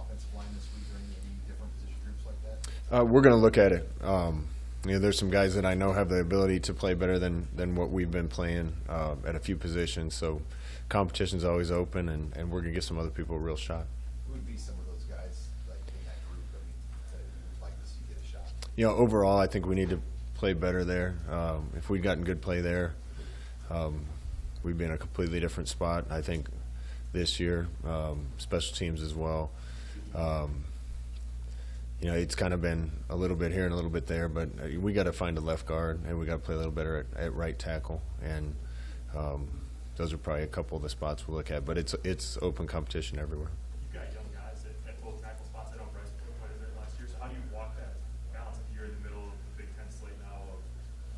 offensive line this week or any different position groups like that? We're going to look at it. There's some guys that I know have the ability to play better than what we've been playing at a few positions. So competition's always open, and we're going to give some other people a real shot. Who would be some of those guys like in that group that you'd like to see get a shot? Overall, I think we need to play better there. If we'd gotten good play there, we'd be in a completely different spot. I think this year, special teams as well. It's kind of been a little bit here and a little bit there, but we got to find a left guard, and we got to play a little better at right tackle. And those are probably a couple of the spots we'll look at. But it's open competition everywhere. You got young guys at both tackle spots. I know Bryce played quite a bit last year. So how do you walk that balance if you're in the middle of the Big Ten slate now of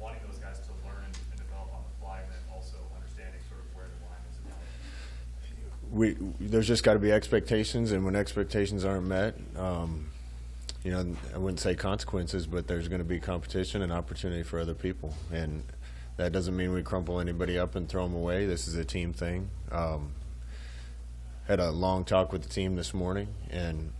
wanting those guys to learn and develop on the fly, and then also understanding sort of where the line is now? There's just got to be expectations, and when expectations aren't met, I wouldn't say consequences, but there's going to be competition and opportunity for other people. And that doesn't mean we crumple anybody up and throw them away. This is a team thing. Had a long talk with the team this morning, and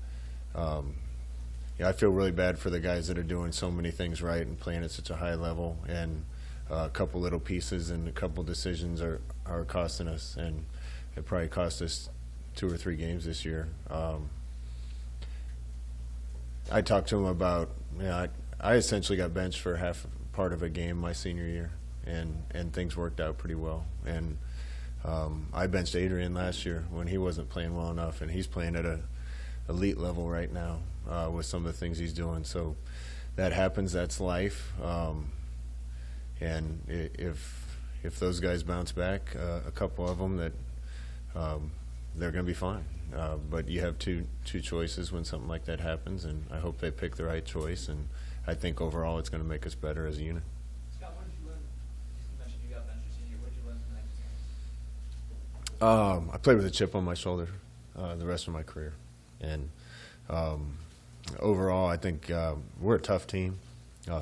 I feel really bad for the guys that are doing so many things right and playing at such a high level, and a couple little pieces and a couple decisions are costing us, and it probably cost us 2 or 3 games this year. I talked to him about, I essentially got benched for part of a game my senior year, and things worked out pretty well. And I benched Adrian last year when he wasn't playing well enough, and he's playing at a elite level right now with some of the things he's doing. So that happens. That's life. And if those guys bounce back, a couple of them, that they're going to be fine. But you have two choices when something like that happens, and I hope they pick the right choice. And I think overall it's going to make us better as a unit. Scott, what did you learn? You mentioned you got benched this year. What did you learn from that game? I played with a chip on my shoulder the rest of my career, and overall I think we're a tough team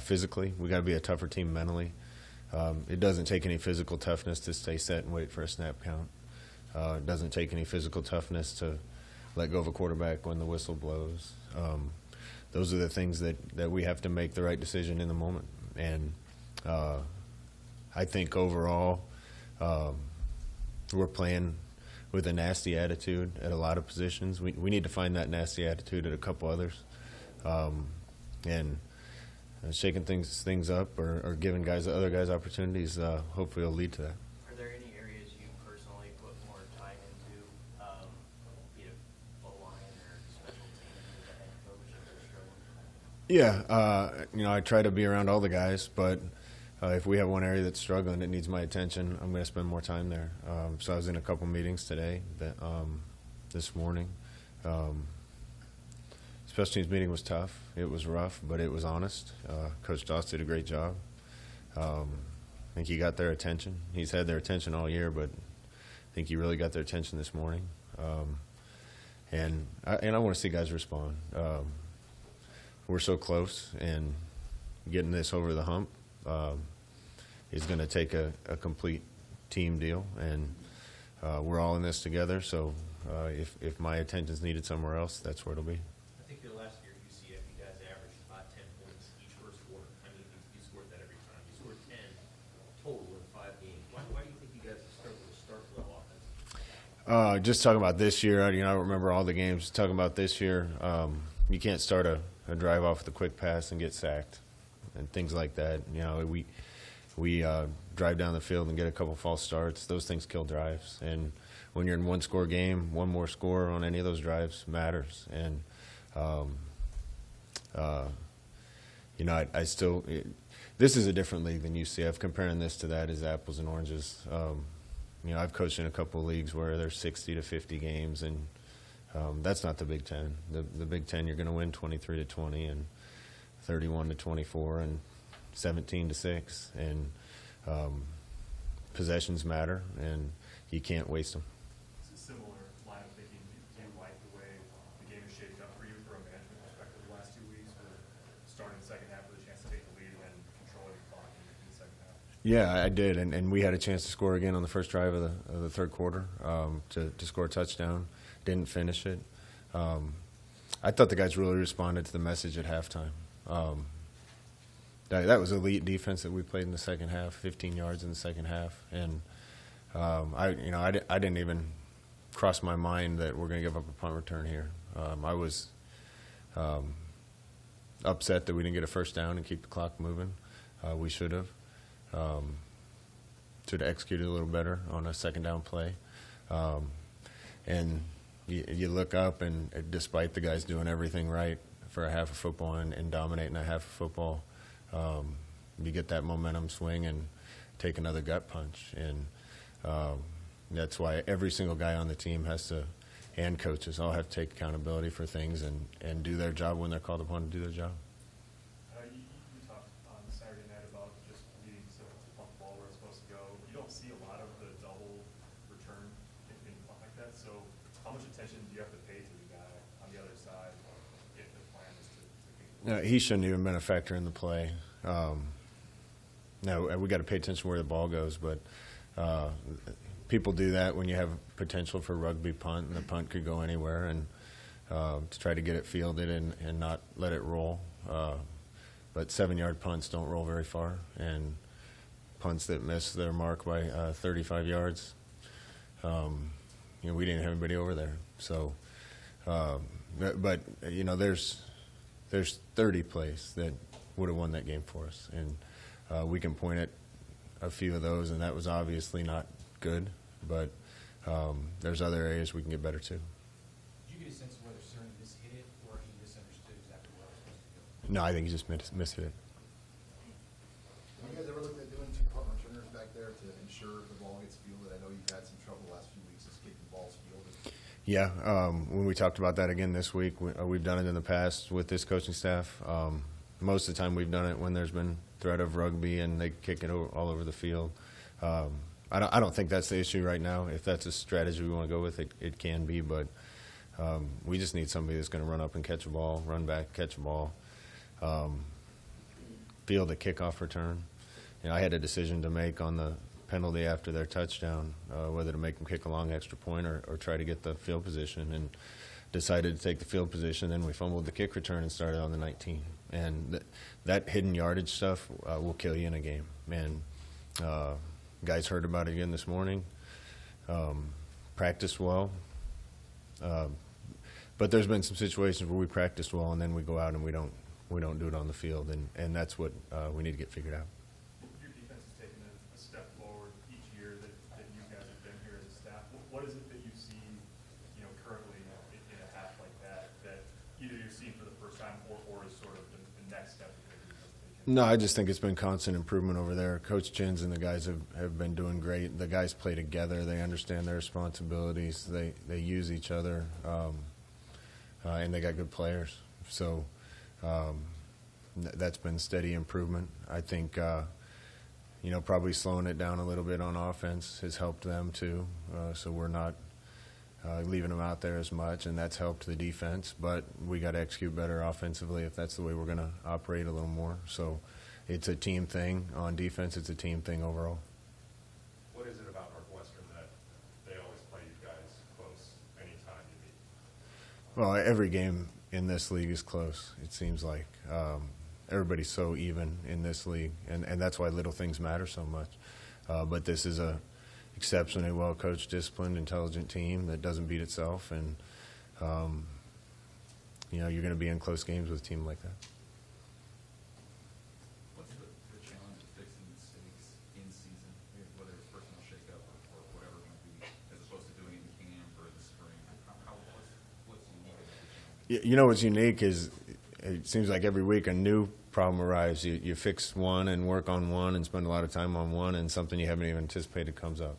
physically. We got to be a tougher team mentally. It doesn't take any physical toughness to stay set and wait for a snap count. It doesn't take any physical toughness to let go of a quarterback when the whistle blows. Those are the things that we have to make the right decision in the moment. And I think overall we're playing with a nasty attitude at a lot of positions. We need to find that nasty attitude at a couple others. And shaking things up or giving other guys opportunities hopefully will lead to that. Are there any areas you personally put more time into, be it O-line or special teams as a head coach if you're struggling? Yeah, I try to be around all the guys, but if we have one area that's struggling, it needs my attention, I'm going to spend more time there. So I was in a couple meetings today, this morning. Special teams meeting was tough. It was rough, but it was honest. Coach Doss did a great job. I think he got their attention. He's had their attention all year, but I think he really got their attention this morning. And I want to see guys respond. We're so close, and getting this over the hump is going to take a complete team deal, and we're all in this together. So if my attention's needed somewhere else, that's where it'll be. I think your last year at UCF, you guys averaged about 10 points each first quarter. I mean, you scored that every time. You scored 10 total in 5 games. Why do you think you guys struggle to start well offensively? Just talking about this year, I don't remember all the games. Talking about this year, you can't start a drive off with a quick pass and get sacked and things like that. We drive down the field and get a couple false starts. Those things kill drives. And when you're in one-score game, one more score on any of those drives matters. And I still this is a different league than UCF. Comparing this to that is apples and oranges. I've coached in a couple of leagues where there's 60 to 50 games, and that's not the Big Ten. The Big Ten, you're going to win 23-20 and 31-24 and 17-6, and possessions matter, and you can't waste them. It's a similar line of thinking. Do you like the way the game is shaped up for you from a management perspective the last 2 weeks, or starting the second half with a chance to take the lead and then controlling the clock in the second half? Yeah, I did, and we had a chance to score again on the first drive of the third quarter to score a touchdown. Didn't finish it. I thought the guys really responded to the message at halftime. That was elite defense that we played in the second half, 15 yards in the second half, and I didn't even cross my mind that we're going to give up a punt return here. I was upset that we didn't get a first down and keep the clock moving. We should have. Should have executed a little better on a second down play. And you look up, and despite the guys doing everything right for a half of football and dominating a half of football, you get that momentum swing and take another gut punch. And that's why every single guy on the team has to, and coaches, all have to take accountability for things and do their job when they're called upon to do their job. You talked on Saturday night about just needing to punt the ball where it's supposed to go. You don't see a lot of the double return in punt like that. So how much attention do you have to pay to the guy on the other side if the plan is to kick? He shouldn't even been a factor in the play. Now, we got to pay attention where the ball goes, but people do that when you have potential for rugby punt, and the punt could go anywhere, and to try to get it fielded and not let it roll. But 7-yard punts don't roll very far, and punts that miss their mark by 35 yards, we didn't have anybody over there. So, but there's 30 plays that would have won that game for us, and we can point at a few of those, and that was obviously not good, but there's other areas we can get better too. Did you get a sense of whether Cerny mishit it or he misunderstood exactly where it was supposed to go? No, I think he just missed it. Have you guys ever looked at doing 2 punt returners back there to ensure the ball gets fielded? I know you've had some trouble the last few weeks just getting balls fielded. Yeah, when we talked about that again this week, we've done it in the past with this coaching staff. Most of the time we've done it when there's been threat of rugby and they kick it all over the field. I don't think that's the issue right now. If that's a strategy we want to go with, it can be, but we just need somebody that's going to run up and catch a ball, run back, catch a ball, field a kickoff return. I had a decision to make on the penalty after their touchdown, whether to make them kick a long extra point or try to get the field position, and decided to take the field position. Then we fumbled the kick return and started on the 19. And that hidden yardage stuff will kill you in a game. And guys heard about it again this morning. Practiced well. But there's been some situations where we practiced well and then we go out and we don't do it on the field, and that's what we need to get figured out. Your defense has taken a step forward each year that you guys have been here as a staff. What is it that you see, currently in a half like that either you're seeing for the first time or is sort of the next step that you're taking? No, I just think it's been constant improvement over there. Coach Chins and the guys have been doing great. The guys play together. They understand their responsibilities. They use each other, and they got good players. So that's been steady improvement. I think, probably slowing it down a little bit on offense has helped them too. So we're not leaving them out there as much, and that's helped the defense. But we got to execute better offensively if that's the way we're going to operate a little more. So it's a team thing on defense. It's a team thing overall. What is it about Northwestern that they always play you guys close anytime you meet? Well, every game in this league is close, it seems like. Everybody's so even in this league, and that's why little things matter so much. But this is a exceptionally well-coached, disciplined, intelligent team that doesn't beat itself, and you're going to be in close games with a team like that. What's the challenge of fixing mistakes in season, whether it's personal shakeup or whatever it might be, as opposed to doing it in camp or in the spring? What's unique about the challenge? What's unique is it seems like every week a new problem arrives. You fix one and work on one and spend a lot of time on one, and something you haven't even anticipated comes up.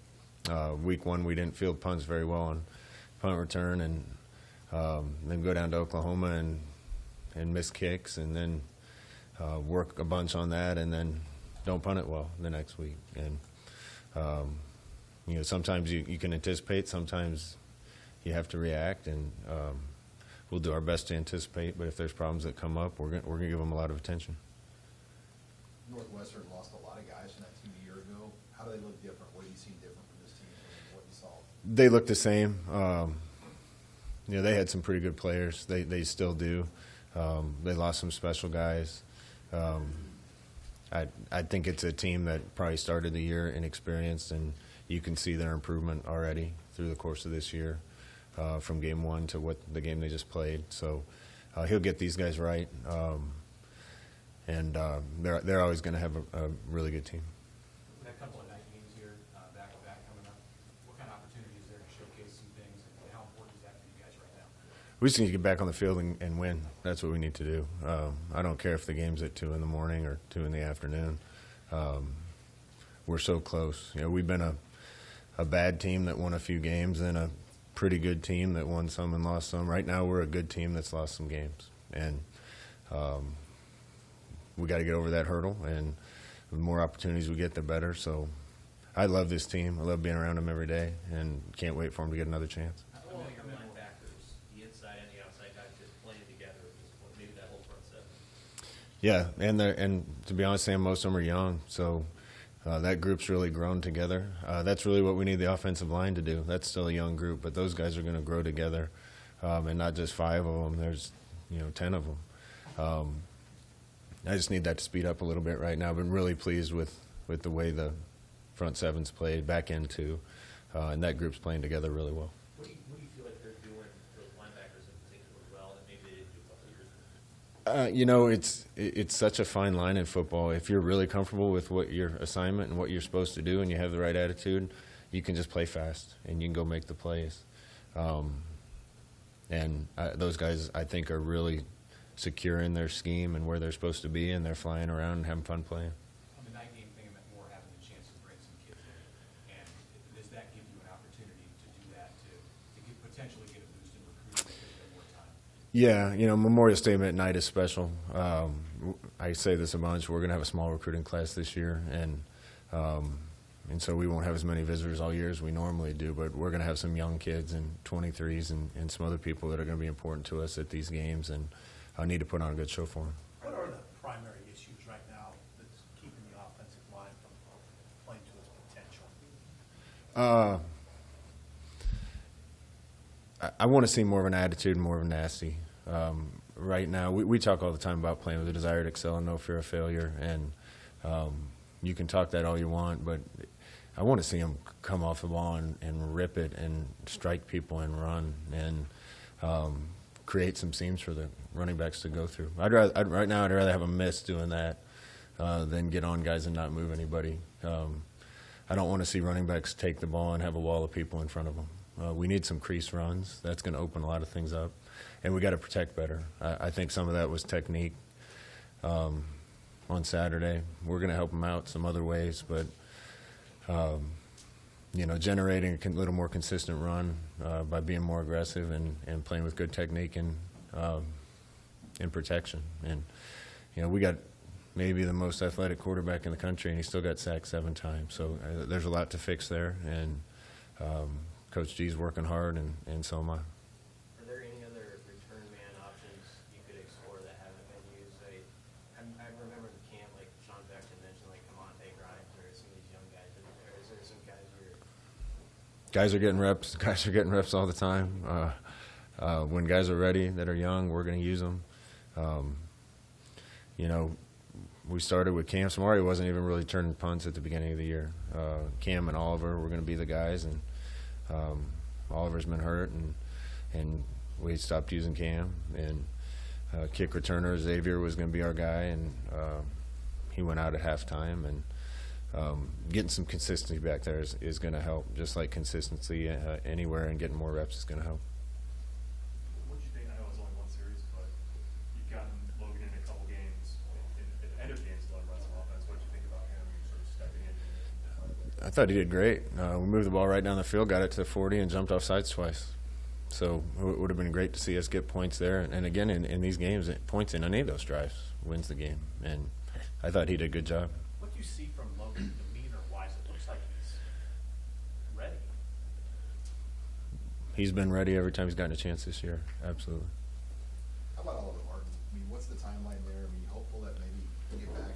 Week 1, we didn't field punts very well on punt return, and then go down to Oklahoma and miss kicks, and then work a bunch on that, and then don't punt it well the next week. And sometimes you can anticipate, sometimes you have to react, and we'll do our best to anticipate. But if there's problems that come up, we're going to give them a lot of attention. Northwestern lost a lot of guys from that team a year ago. How do they look different? What have you seen different from this team from what you saw? They look the same. they had some pretty good players. They still do. They lost some special guys. I think it's a team that probably started the year inexperienced, and you can see their improvement already through the course of this year, from game one to the game they just played. So he'll get these guys right, and they're always going to have a really good team. We've had a couple of night games here, back to back coming up. What kind of opportunity is there to showcase some things, and how important is that for you guys right now? We just need to get back on the field and win. That's what we need to do. I don't care if the game's at 2 in the morning or 2 in the afternoon. We're so close. We've been a bad team that won a few games and a pretty good team that won some and lost some. Right now we're a good team that's lost some games. And we got to get over that hurdle, and the more opportunities we get, the better. So I love this team. I love being around them every day, and can't wait for them to get another chance. How well are your linebackers, the inside and the outside guys, just playing together at this point, maybe that whole front seven? Yeah, and to be honest, Sam, most of them are young, so that group's really grown together. That's really what we need the offensive line to do. That's still a young group, but those guys are going to grow together, and not just 5 of them. There's 10 of them. I just need that to speed up a little bit right now. I've been really pleased with the way the front seven's played, back end too, and that group's playing together really well. What do you feel like they're doing, those linebackers in particular, well, that maybe they didn't do a couple of years ago? It's such a fine line in football. If you're really comfortable with what your assignment and what you're supposed to do, and you have the right attitude, you can just play fast and you can go make the plays. Those guys, I think, are really secure in their scheme and where they're supposed to be, and they're flying around and having fun playing. On the night game thing, I meant more having the chance to bring some kids in. And does that give you an opportunity to do that, to potentially get a boost in recruiting because you have more time? Yeah, Memorial Day at night is special. I say this a bunch. We're going to have a small recruiting class this year, and so we won't have as many visitors all year as we normally do, but we're going to have some young kids and 23s and some other people that are going to be important to us at these games, and I need to put on a good show for them. What are the primary issues right now that's keeping the offensive line from playing to its potential? I want to see more of an attitude and more of a nasty. Right now, we talk all the time about playing with a desire to excel and no fear of failure, and you can talk that all you want, but I want to see them come off the ball and rip it and strike people and run and create some seams for the running backs to go through. Right now, I'd rather have a miss doing that than get on guys and not move anybody. I don't want to see running backs take the ball and have a wall of people in front of them. We need some crease runs. That's going to open a lot of things up, and we got to protect better. I think some of that was technique on Saturday. We're going to help them out some other ways, but generating a little more consistent run by being more aggressive and playing with good technique and protection. And we got maybe the most athletic quarterback in the country, and he still got sacked 7 times. So there's a lot to fix there, and Coach G's working hard, and so am I. Are there any other return man options you could explore that haven't been used? I remember the camp, like Sean Beckton mentioned, like Camonte Grimes or some of these young guys. Is there some guys who are Guys are getting reps. Guys are getting reps all the time. When guys are ready that are young, we're going to use them. We started with Cam. Samari wasn't even really turning punts at the beginning of the year. Cam and Oliver were going to be the guys, and Oliver's been hurt, and we stopped using Cam. And kick returner Xavier was going to be our guy, and he went out at halftime. And getting some consistency back there is going to help. Just like consistency anywhere, and getting more reps is going to help. What do you think? I know it's only one series, but you've gotten Logan in a couple games, at the end of games, let him run some offense. What did you think about him sort of stepping in? I thought he did great. We moved the ball right down the field, got it to 40, and jumped off sides twice. So it would have been great to see us get points there. And again, in these games, points in any of those drives wins the game. And I thought he did a good job. What do you see from Logan demeanor-wise? It looks like he's ready. He's been ready every time he's gotten a chance this year. Absolutely. How about Oliver Martin? I mean, what's the timeline there? I mean, you hopeful that maybe he'll get back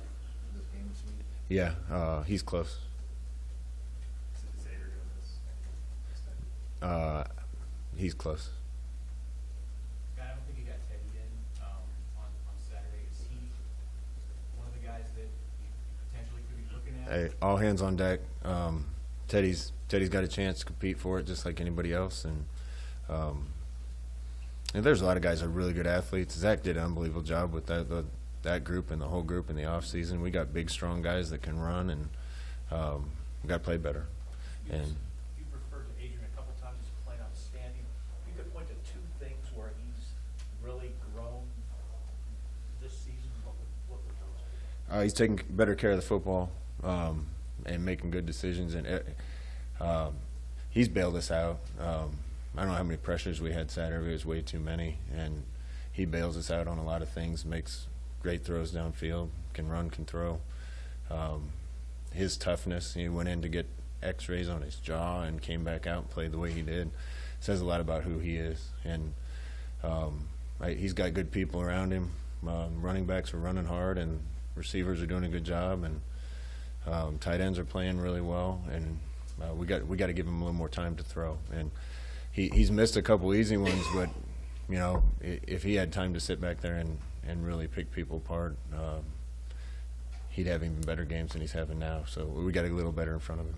this game this week? Yeah, he's close. Is Xavier doing this? He's close. all hands on deck. Teddy's got a chance to compete for it just like anybody else, and there's a lot of guys that are really good athletes. Zach did an unbelievable job with that group and the whole group in the off season. We got big, strong guys that can run, and we got to play better. And You've referred to Adrian a couple times as playing outstanding. If you could point to two things where he's really grown this season, what would those be? he's taking better care of the football and making good decisions, and he's bailed us out. I don't know how many pressures we had Saturday. It was way too many, and he bails us out on a lot of things, makes great throws downfield, can run, can throw. His toughness, he went in to get x-rays on his jaw and came back out and played the way he did. Says a lot about who he is. And he's got good people around him. Running backs are running hard, and receivers are doing a good job, and tight ends are playing really well, and we got to give him a little more time to throw. And he's missed a couple easy ones, but if he had time to sit back there and really pick people apart, he'd have even better games than he's having now. So we got to get a little better in front of him.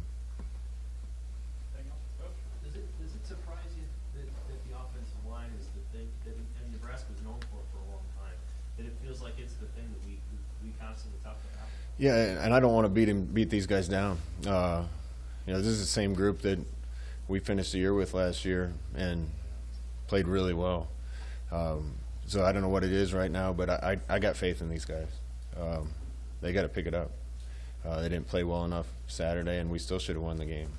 Anything else, Coach? Does it surprise you that the offensive line is the thing that Nebraska was known for a long time? That it feels like it's the thing that we constantly talk about? Yeah, and I don't want to beat these guys down. This is the same group that we finished the year with last year and played really well. So I don't know what it is right now, but I got faith in these guys. They got to pick it up. They didn't play well enough Saturday, and we still should have won the game.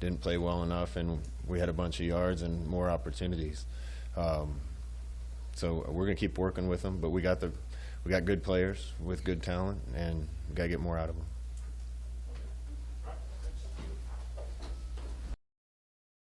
Didn't play well enough, and we had a bunch of yards and more opportunities. So we're going to keep working with them, but we got good players with good talent, and we got to get more out of them.